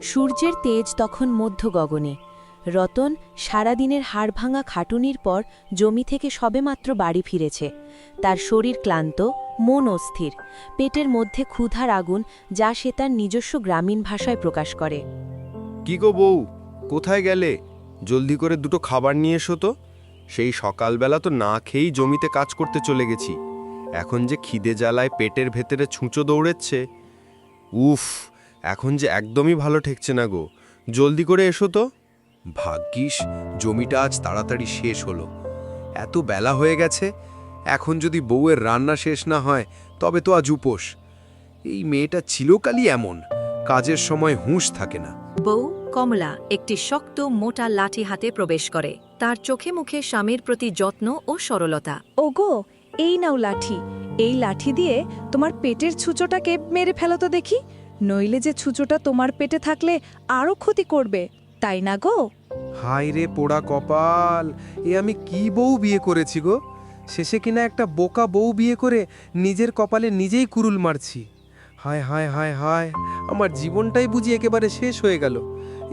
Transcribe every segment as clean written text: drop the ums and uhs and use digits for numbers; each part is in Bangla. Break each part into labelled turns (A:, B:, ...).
A: সূর্যের তেজ তখন মধ্য গগনে। রতন সারাদিনের হাড়ভাঙা খাটুনির পর জমি থেকে সবেমাত্র বাড়ি ফিরেছে। তার শরীর ক্লান্ত, মন অস্থির, পেটের মধ্যে ক্ষুধার আগুন, যা সে তার নিজস্ব গ্রামীণ ভাষায় প্রকাশ করে।
B: কি গো বউ, কোথায় গেলে? জলদি করে দুটো খাবার নিয়ে এসো তো। সেই সকালবেলা তো না খেয়েই জমিতে কাজ করতে চলে গেছি। এখন যে খিদে জ্বালায় পেটের ভেতরে ছুঁচো দৌড়েচ্ছে। উফ, এখন যে একদমই ভালো ঠেকছে না গো। জলদি করে এসো তো। ভাগ্যিস জমিটা আজ তাড়াতাড়ি শেষ হলো। এত বেলা হয়ে গেছে, এখন যদি বউয়ের রান্না শেষ না হয় তবে তো আজ উপোস। এই মেয়েটা চিরকালই এমন, কাজের সময় হুঁশ থাকে না।
C: বউ কমলা একটি শক্ত মোটা লাঠি হাতে প্রবেশ করে। তার চোখে মুখে স্বামীর প্রতি যত্ন ও সরলতা।
D: ওগো, এই নাও লাঠি। এই লাঠি দিয়ে তোমার পেটের ছুঁচোটাকে মেরে ফেলো তো দেখি, নইলে যে ছুঁচোটা তোমার পেটে থাকলে আরও ক্ষতি করবে, তাই না গো?
E: হায় রে পোড়া কপাল, এ আমি কি বউ বিয়ে করেছি গো? শেষে কিনা একটা বোকা বউ বিয়ে করে নিজের কপালে নিজেই কুরুল মারছি। হায় হায় হায় হায়, আমার জীবনটাই বুঝি একেবারে শেষ হয়ে গেল।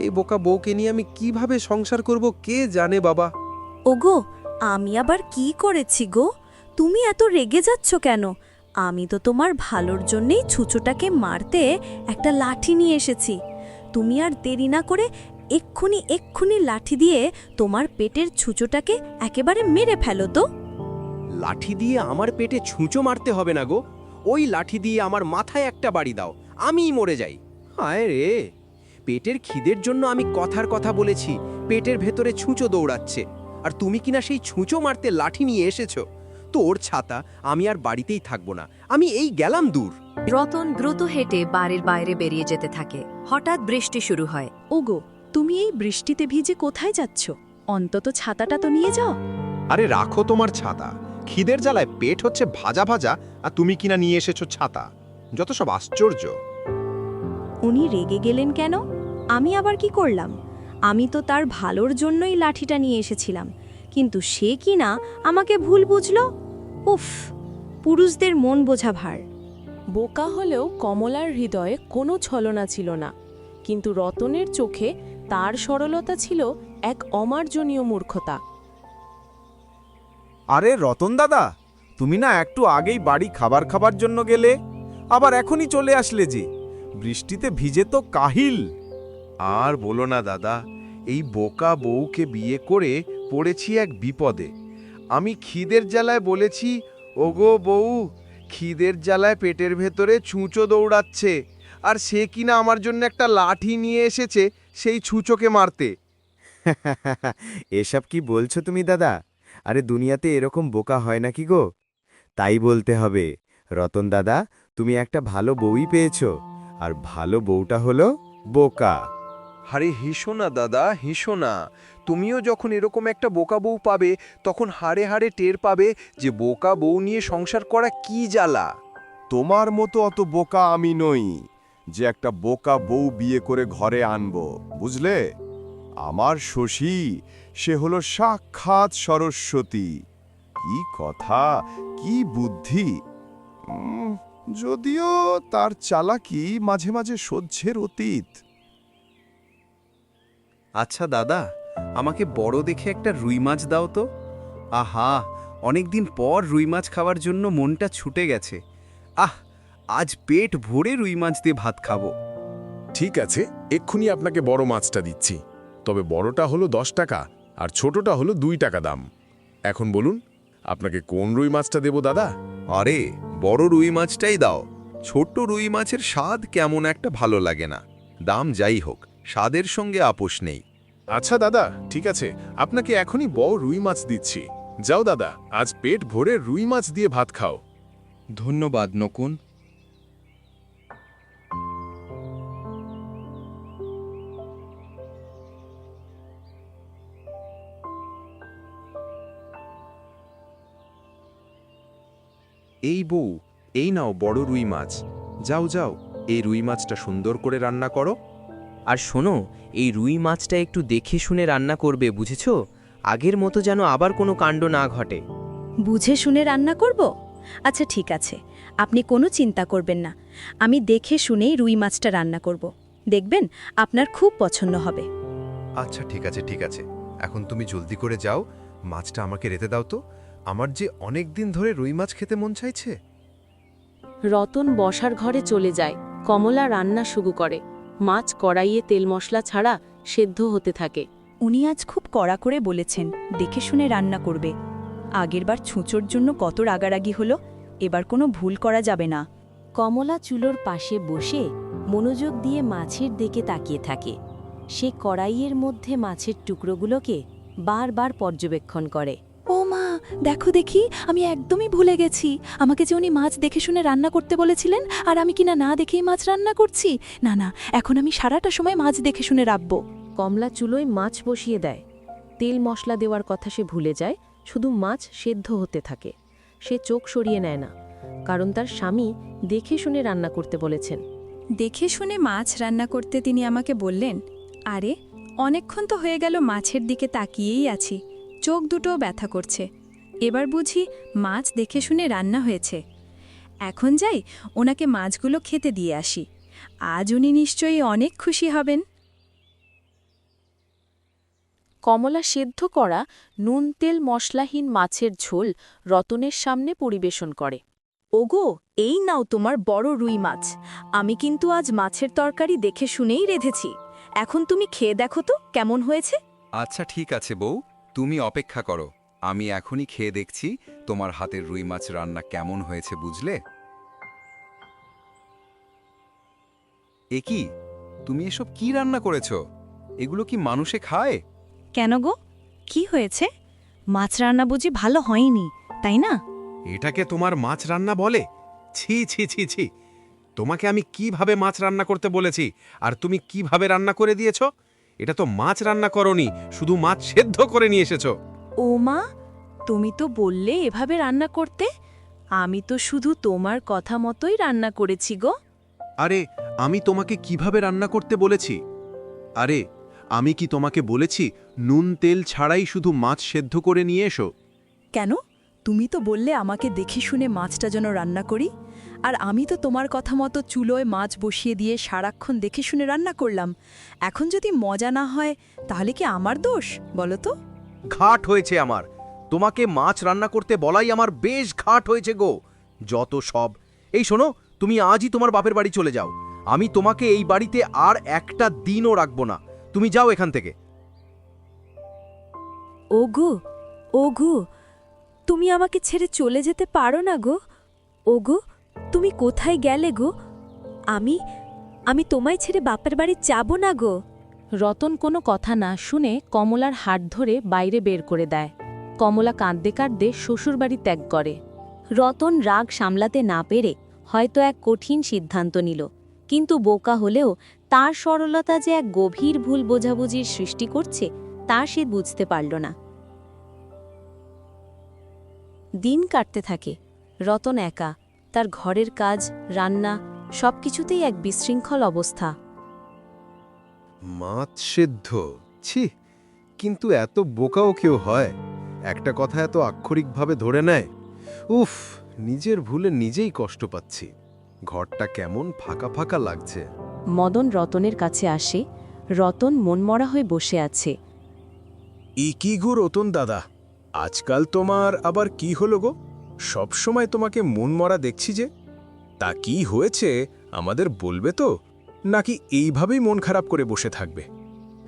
E: এই বোকা বউকে নিয়ে আমি কিভাবে সংসার করব কে জানে বাবা।
D: ওগো, আমি আবার কি করেছি গো? তুমি এত রেগে যাচ্ছ কেন? আমি তো তোমার ভালোর জন্যেই ছুঁচোটাকে মারতে একটা লাঠি নিয়ে এসেছি। তুমি আর দেরি না করে এক্ষুনি লাঠি দিয়ে তোমার পেটের ছুঁচোটাকে একেবারে মেরে ফেলো তো।
F: লাঠি দিয়ে আমার পেটে ছুঁচো মারতে হবে না গো। ওই লাঠি দিয়ে আমার মাথায় একটা বাড়ি দাও, আমিই মরে যাই। হায় রে, পেটের খিদের জন্য আমি কথার কথা বলেছি, পেটের ভেতরে ছুঁচো দৌড়াচ্ছে, আর তুমি কিনা সেই ছুঁচো মারতে লাঠি নিয়ে এসেছো। তোর ছাতা, আমি আর বাড়িতেই থাকবো না, আমি এই গেলাম দূর।
C: রতন দ্রুত হেঁটে বাড়ির বাইরে বেরিয়ে যেতে থাকে। হঠাৎ বৃষ্টি শুরু হয়।
D: ওগো, তুমি এই বৃষ্টিতে ভিজে কোথায় যাচ্ছ? অন্তত ছাতাটা তো নিয়ে যাও।
B: আরে রাখো তোমার ছাতা, খিদের জ্বালায় পেট হচ্ছে ভাজা ভাজা, আর তুমি কিনা নিয়ে এসেছো ছাতা। যত সব আশ্চর্য।
D: উনি রেগে গেলেন কেন? আমি আবার কি করলাম? আমি তো তার ভালোর জন্যই লাঠিটা নিয়ে এসেছিলাম, কিন্তু সে কি না আমাকে ভুল বুঝল। উফ, পুরুষদের মন বোঝা ভার।
A: বোকা হলেও কমলার হৃদয়ে কোনো ছলনা ছিল না, কিন্তু রতনের চোখে তার সরলতা ছিল এক অমার্জনীয় মূর্খতা।
G: আরে রতন দাদা, তুমি না একটু আগেই বাড়ি খাবার জন্য গেলে, আবার এখনই চলে আসলে যে? বৃষ্টিতে ভিজে তো কাহিল।
B: আর বলো না দাদা, এই বোকা বউকে বিয়ে করে পড়েছি এক বিপদে। আমি খিদের জ্বালায় বলেছি, ওগো বউ, খিদের জ্বালায় পেটের ভেতরে ছুঁচো দৌড়াচ্ছে, আর সে কিনা আমার জন্য একটা লাঠি নিয়ে এসেছে সেই ছুঁচোকে মারতে।
G: এসব কি বলছো তুমি দাদা? আরে দুনিয়াতে এরকম বোকা হয় নাকি গো? তাই বলতে হবে, রতন দাদা, তুমি একটা ভালো বউই পেয়েছো, আর ভালো বউটা হলো বোকা।
B: আরে হেসো না দাদা, হেসো না। তুমিও যখন এরকম একটা বোকা বউ পাবে, তখন হাড়ে হাড়ে টের পাবে যে বোকা বউ নিয়ে সংসার করা কি জ্বালা।
G: তোমার মতো অত বোকা আমি নই যে একটা বোকা বউ বিয়ে করে ঘরে আনবো, বুঝলে? আমার শশী, সে হলো সাক্ষাৎ সরস্বতী। কি কথা, কি বুদ্ধি! যদিও তার চালাকি মাঝে মাঝে সহ্যের অতীত।
F: আচ্ছা দাদা, আমাকে বড় দেখে একটা রুই মাছ দাও তো। আহা, অনেকদিন পর রুই মাছ খাওয়ার জন্য মনটা ছুটে গেছে। আজ পেট ভরে রুই মাছ দিয়ে ভাত খাবো।
H: ঠিক আছে, এক্ষুনি আপনাকে বড় মাছটা দিচ্ছি, তবে বড়টা হলো 10 টাকা আর ছোটটা হলো 2 টাকা দাম। এখন বলুন, আপনাকে কোন রুই মাছটা দেব দাদা?
B: আরে বড় রুই মাছটাই দাও, ছোট্ট রুই মাছের স্বাদ কেমন একটা ভালো লাগে না। দাম যাই হোক, স্বাদের সঙ্গে আপোষ নেই।
H: আচ্ছা দাদা, ঠিক আছে, আপনাকে এখনই বড় রুই মাছ দিচ্ছি। যাও দাদা, আজ পেট ভরে রুই মাছ দিয়ে ভাত খাও।
F: ধন্যবাদ নকুন।
B: এই বউ, এই নাও বড় রুই মাছ। যাও যাও, এই রুই মাছটা সুন্দর করে রান্না করো।
I: আর শোনো, এই রুই মাছটা একটু দেখে শুনে রান্না করবে, বুঝেছো? আগের মতো যেন আবার কোনো কাণ্ড না ঘটে।
D: বুঝে শুনে রান্না করব? আচ্ছা ঠিক আছে, আপনি কোনো চিন্তা করবেন না, আমি দেখে শুনেই রুই মাছটা রান্না করব। দেখবেন আপনার খুব পছন্দ হবে।
J: আচ্ছা ঠিক আছে ঠিক আছে, এখন তুমি জলদি করে যাও, মাছটা আমাকে রেতে দাও তো, আমার যে অনেক দিন ধরে রুই মাছ খেতে মন চাইছে।
A: রতন বসার ঘরে চলে যায়। কমলা রান্না শুরু করে। মাছ কড়াইয়ে তেল মশলা ছাড়া সেদ্ধ হতে থাকে।
D: উনি আজ খুব কড়া করে বলেছেন দেখে শুনে রান্না করবে। আগেরবার ছুঁচোর জন্য কত রাগারাগি হলো, এবার কোনো ভুল করা যাবে না।
A: কমলা চুলোর পাশে বসে মনোযোগ দিয়ে মাছের দিকে তাকিয়ে থাকে। সে কড়াইয়ের মধ্যে মাছের টুকরোগুলোকে বারবার পর্যবেক্ষণ করে।
D: ও মা, দেখো দেখি, আমি একদমই ভুলে গেছি। আমাকে যে উনি মাছ দেখে শুনে রান্না করতে বলেছিলেন, আর আমি কিনা না দেখেই মাছ রান্না করছি। না না, এখন আমি সারাটা সময় মাছ দেখে শুনে রাখবো।
A: কমলা চুলোয় মাছ বসিয়ে দেয়। তেল মশলা দেওয়ার কথা সে ভুলে যায়, শুধু মাছ সেদ্ধ হতে থাকে। সে চোখ সরিয়ে নেয় না, কারণ তার স্বামী দেখে শুনে রান্না করতে বলেছেন।
D: দেখে শুনে মাছ রান্না করতে তিনি আমাকে বললেন। আরে, অনেকক্ষণ তো হয়ে গেল মাছের দিকে তাকিয়েই আছি, চোখ দুটোও ব্যথা করছে। এবার বুঝি মাছ দেখে শুনে রান্না হয়েছে। এখন যাই, ওনাকে মাছগুলো খেতে দিয়ে আসি। আজ উনি নিশ্চয়ই অনেক খুশি হবেন।
A: কমলা সেদ্ধ করা নুন তেল মশলাহীন মাছের ঝোল রতনের সামনে পরিবেশন করে।
D: ওগো, এই নাও তোমার বড় রুই মাছ। আমি কিন্তু আজ মাছের তরকারি দেখে শুনেই রেঁধেছি। এখন তুমি খেয়ে দেখো তো কেমন হয়েছে।
K: আচ্ছা ঠিক আছে বউ, তুমি অপেক্ষা করো, আমি এখনই খেয়ে দেখছি তোমার হাতের রুই মাছ রান্না কেমন হয়েছে, বুঝলে? এ কি, তুমি এসব কি রান্না করেছ? এগুলো কি মানুষে খায়?
D: কেন গো, কি হয়েছে? মাছ রান্না বুঝি ভালো হয়নি, তাই না?
F: এটাকে তোমার মাছ রান্না বলে? ছি ছি ছি ছি, তোমাকে আমি কিভাবে মাছ রান্না করতে বলেছি, আর তুমি কিভাবে রান্না করে দিয়েছ? এটা তো মাছ রান্না করনি, শুধু মাছ সেদ্ধ করে নিয়ে এসেছো।
A: ও মা, তুমি তো বললে এভাবে রান্না করতে। আমি তো শুধু তোমার কথা মতোই রান্না করেছি গো।
F: আরে, আমি তোমাকে কিভাবে রান্না করতে বলেছি? আরে, আমি কি তোমাকে বলেছি নুন তেল ছাড়াই শুধু মাছ সেদ্ধ করে নিয়ে এসো?
D: কেন? তুমি তো বললে আমাকে দেখে শুনে মাছটা যেন রান্না করি, আর আমি তো তোমার কথা মতো চুলোয় মাছ বসিয়ে দিয়ে সারাক্ষণ দেখে শুনে রান্না করলাম। এখন যদি মজা না হয়, তাহলে কি আমার দোষ বলো তো?
F: ঘাট হয়েছে আমার, তোমাকে মাছ রান্না করতে বলাই আমার বেশ ঘাট হয়েছে গো। যত সব। এই শোনো, তুমি আজই তোমার বাপের বাড়ি চলে যাও। আমি তোমাকে এই বাড়িতে আর একটা দিনও রাখবো না। তুমি যাও এখান থেকে।
D: ওগো, ওগো, তুমি আমাকে ছেড়ে চলে যেতে পারো না গো। ওগো, তুমি কোথায় গেলে গো? আমি তোমায় ছেড়ে বাপের বাড়ি যাব না গো।
A: রতন কোনো কথা না শুনে কমলার হাত ধরে বাইরে বের করে দেয়। কমলা কাঁদতে কাঁদতে শ্বশুরবাড়ি ত্যাগ করে। রতন রাগ সামলাতে না পেরে হয়তো এক কঠিন সিদ্ধান্ত নিল, কিন্তু বোকা হলেও তার সরলতা যে এক গভীর ভুল বোঝাবুঝির সৃষ্টি করছে তা সে বুঝতে পারল না। দিন কাটতে থাকে। রতন একা, তার ঘরের কাজ, রান্না সবকিছুতেই এক বিশৃঙ্খল অবস্থা।
J: মাছ সেদ্ধ, ছি, কিন্তু এত বোকাও কেউ হয়? একটা কথা এত আক্ষরিকভাবে ধরে নেয়। উফ, নিজের ভুলে নিজেই কষ্ট পাচ্ছি। ঘরটা কেমন ফাঁকা ফাঁকা লাগছে।
A: মদন রতনের কাছে আসে। রতন মনমরা হয়ে বসে আছে।
H: কি গো রতন দাদা, আজকাল তোমার আবার কি হলো গো? সব সময় তোমাকে মন মরা দেখছি যে। তা কি হয়েছে আমাদের বলবে তো, নাকি এইভাবেই মন খারাপ করে বসে থাকবে?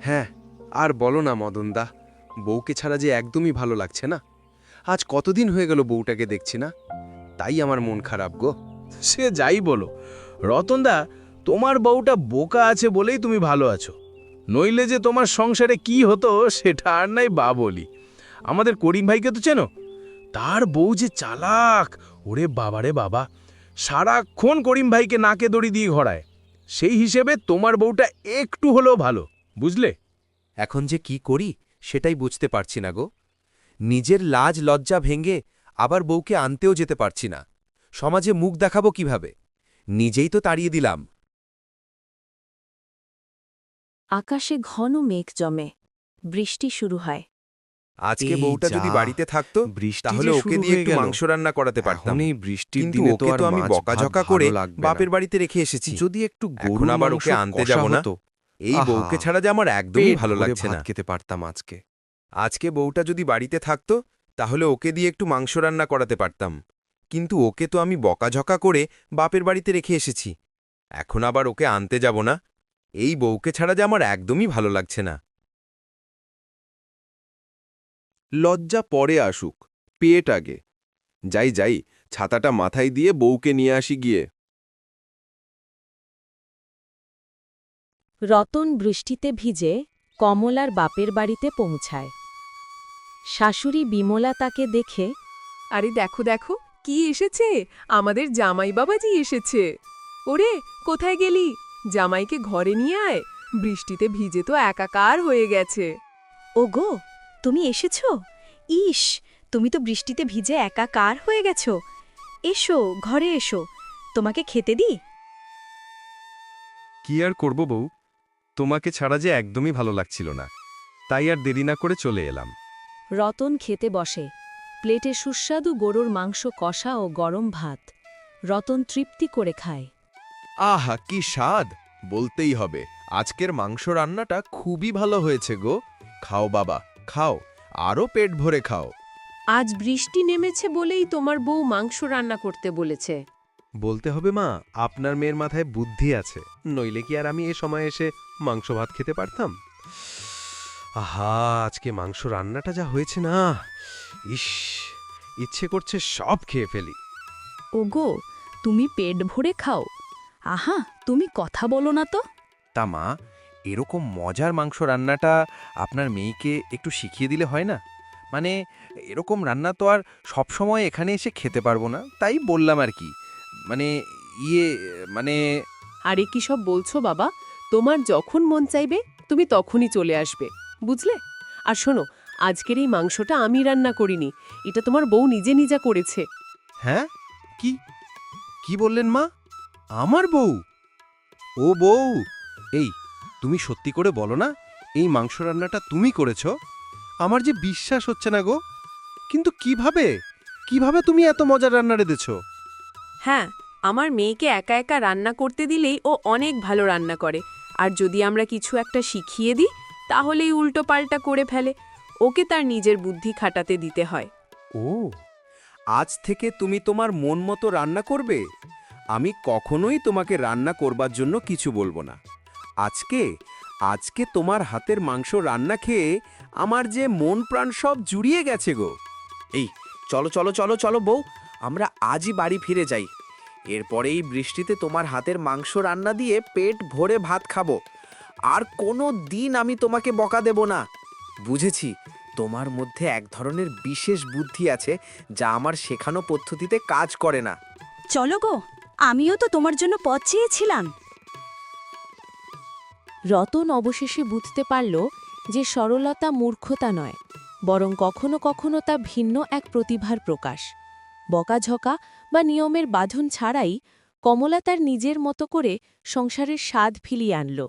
B: হ্যাঁ, আর বলো না মদনদা, বউকে ছাড়া যে একদমই ভালো লাগছে না। আজ কতদিন হয়ে গেল বউটাকে দেখছি না, তাই আমার মন খারাপ গো।
L: সে যাই বলো রতনদা, তোমার বউটা বোকা আছে বলেই তুমি ভালো আছো, নইলে যে তোমার সংসারে কি হতো সেটা আর নাই বা বলি। আমাদের করিম ভাইকে তো চেনো? তার বউ যে চালাক, ওরে বাবারে বাবা, সারাক্ষণ করিম ভাইকে নাকে দড়ি দিয়ে ঘোরায়। সেই হিসেবে তোমার বউটা একটু হলেও ভালো, বুঝলে?
I: এখন যে কি করি সেটাই বুঝতে পারছি না গো। নিজের লাজ লজ্জা ভেঙে আবার বউকে আনতেও যেতে পারছি না। সমাজে মুখ দেখাবো কিভাবে? নিজেই তো তাড়িয়ে দিলাম।
A: আকাশে ঘন মেঘ জমে। বৃষ্টি শুরু হয়।
I: আজকে
J: এই
I: বউটা যদি
J: যা,
I: বাড়িতে থাকতো
J: বৃষ্টি
I: তাহলে
J: যে
I: ওকে
J: শুরু
I: দিয়ে
J: হয়ে
I: একটু
J: গেল।
I: মাংস রান্না করাতে পারতাম।
J: এখন এই বৃষ্টির
I: কিন্তু
J: দিনে
I: ওকে তো আমি
J: মাছ
I: বকাঝকা
J: ভাত
I: করে
J: ভালো লাগবে না।
I: বাপের বাড়িতে রেখে এসেছি।
J: যদি একটু
I: এখন
J: গরুর
I: আবার
J: মাংস
I: ওকে আনতে
J: কষা
I: যাব না।
J: হতো,
I: এই
J: আহা,
I: বউকে ছাড়া যে আমার একদমই
J: পেট
I: ভালো
J: ভরে
I: লাগছে
J: ভাত
I: না।
J: খেতে পারতাম আজকে।
I: আজকে বউটা যদি বাড়িতে থাকতো তাহলে ওকে দিয়ে একটু মাংস রান্না করাতে পারতাম। কিন্তু ওকে তো আমি বকাঝকা করে বাপের বাড়িতে রেখে এসেছি। এখন আবার ওকে আনতে যাব না। এই বউকে ছাড়া যে আমার একদমই ভালো লাগছে না।
B: লজ্জা পরে আসুক, পেট আগে। যাই যাই, ছাতাটা মাথায় দিয়ে বউকে নিয়ে আসি গিয়ে।
A: রতন বৃষ্টিতে ভিজে কমলার বাপের বাড়িতে পৌঁছায়। শাশুড়ি বিমলা তাকে দেখে,
M: আরে দেখো দেখো কি এসেছে, আমাদের জামাই বাবাজি এসেছে। ওরে কোথায় গেলি, জামাইকে ঘরে নিয়ে আয়, বৃষ্টিতে ভিজে তো একাকার হয়ে গেছে।
D: ওগো, তুমি এসেছো? ইস, তুমি তো বৃষ্টিতে ভিজে একাকার হয়ে গেছো। এসো, ঘরে এসো, তোমাকে খেতে দিই।
B: কি আর করব বউ, তোমাকে ছাড়া যে একদমই ভালো লাগছিল না, তাই আর দেরি না করে চলে এলাম।
A: রতন খেতে বসে। প্লেটে সুস্বাদু গরুর মাংস কষা ও গরম ভাত। রতন তৃপ্তি করে খায়।
G: আহা কি স্বাদ! বলতেই হবে, আজকের মাংস রান্নাটা খুবই ভালো হয়েছে গো। খাও বাবা, খাও, আরও পেট ভরে খাও।
M: আজ বৃষ্টি নেমেছে বলেই তোমার বউ মাংস রান্না করতে বলেছে।
J: বলতে হবে মা, আপনার মেয়ের মাথায় বুদ্ধি আছে, নইলে কি আর আমি এ সময় এসে মাংস ভাত খেতে পারতাম? আহা, আজকে মাংস রান্নাটা যা হয়েছে না, ইস, ইচ্ছে করছে সব খেয়ে ফেলি।
D: ওগো, তুমি পেট ভরে খাও। আহা, তুমি কথা বলো না তো।
F: তা মা, এরকম মজার মাংস রান্নাটা আপনার মেয়েকে একটু শিখিয়ে দিলে হয় না? মানে এরকম রান্না তো আর সবসময় এখানে এসে খেতে পারবো না, তাই বললাম আর কি। মানে মানে
M: আরে কি সব বলছো বাবা, তোমার যখন মন চাইবে তুমি তখনই চলে আসবে, বুঝলে? আর শোনো, আজকের এই মাংসটা আমি রান্না করিনি, এটা তোমার বউ নিজে নিজে করেছে।
J: হ্যাঁ, কি কি বললেন মা? আমার বউ? ও বউ, এই তুমি সত্যি করে বলো না, এই মাংস রান্নাটা তুমি করেছ? আমার যে বিশ্বাস হচ্ছে না গো। কিন্তু কিভাবে কিভাবে তুমি এত মজার রান্না রেঁধেছ?
M: হ্যাঁ, আমার মেয়েকে একা একা রান্না করতে দিলেই ও অনেক ভালো রান্না করে, আর যদি আমরা কিছু একটা শিখিয়ে দিই তাহলেই উল্টো পাল্টা করে ফেলে। ওকে তার নিজের বুদ্ধি খাটাতে দিতে হয়।
I: ও, আজ থেকে তুমি তোমার মন মতো রান্না করবে? আমি কখনোই তোমাকে রান্না করবার জন্য কিছু বলবো না। আজকে তোমার হাতের মাংস রান্না খেয়ে আমার যে মন প্রাণ সব জুড়িয়ে গেছে গো।
F: এই চলো চলো চলো চলো বউ, আমরা আজই বাড়ি ফিরে যাই। এরপরে এই বৃষ্টিতে তোমার হাতের মাংস রান্না দিয়ে পেট ভরে ভাত খাবো। আর কোনো দিন আমি তোমাকে বকা দেব না। বুঝেছি, তোমার মধ্যে এক ধরনের বিশেষ বুদ্ধি আছে যা আমার শেখানো পদ্ধতিতে কাজ করে না।
D: চলো গো, আমিও তো তোমার জন্য পথ চেয়েছিলাম।
A: রতন অবশেষে বুঝতে পারল যে সরলতা মূর্খতা নয়, বরং কখনো কখনো তা ভিন্ন এক প্রতিভার প্রকাশ। বকাঝকা বা নিয়মের বাঁধন ছাড়াই কমলা তার নিজের মতো করে সংসারের স্বাদ ফিরিয়ে আনল।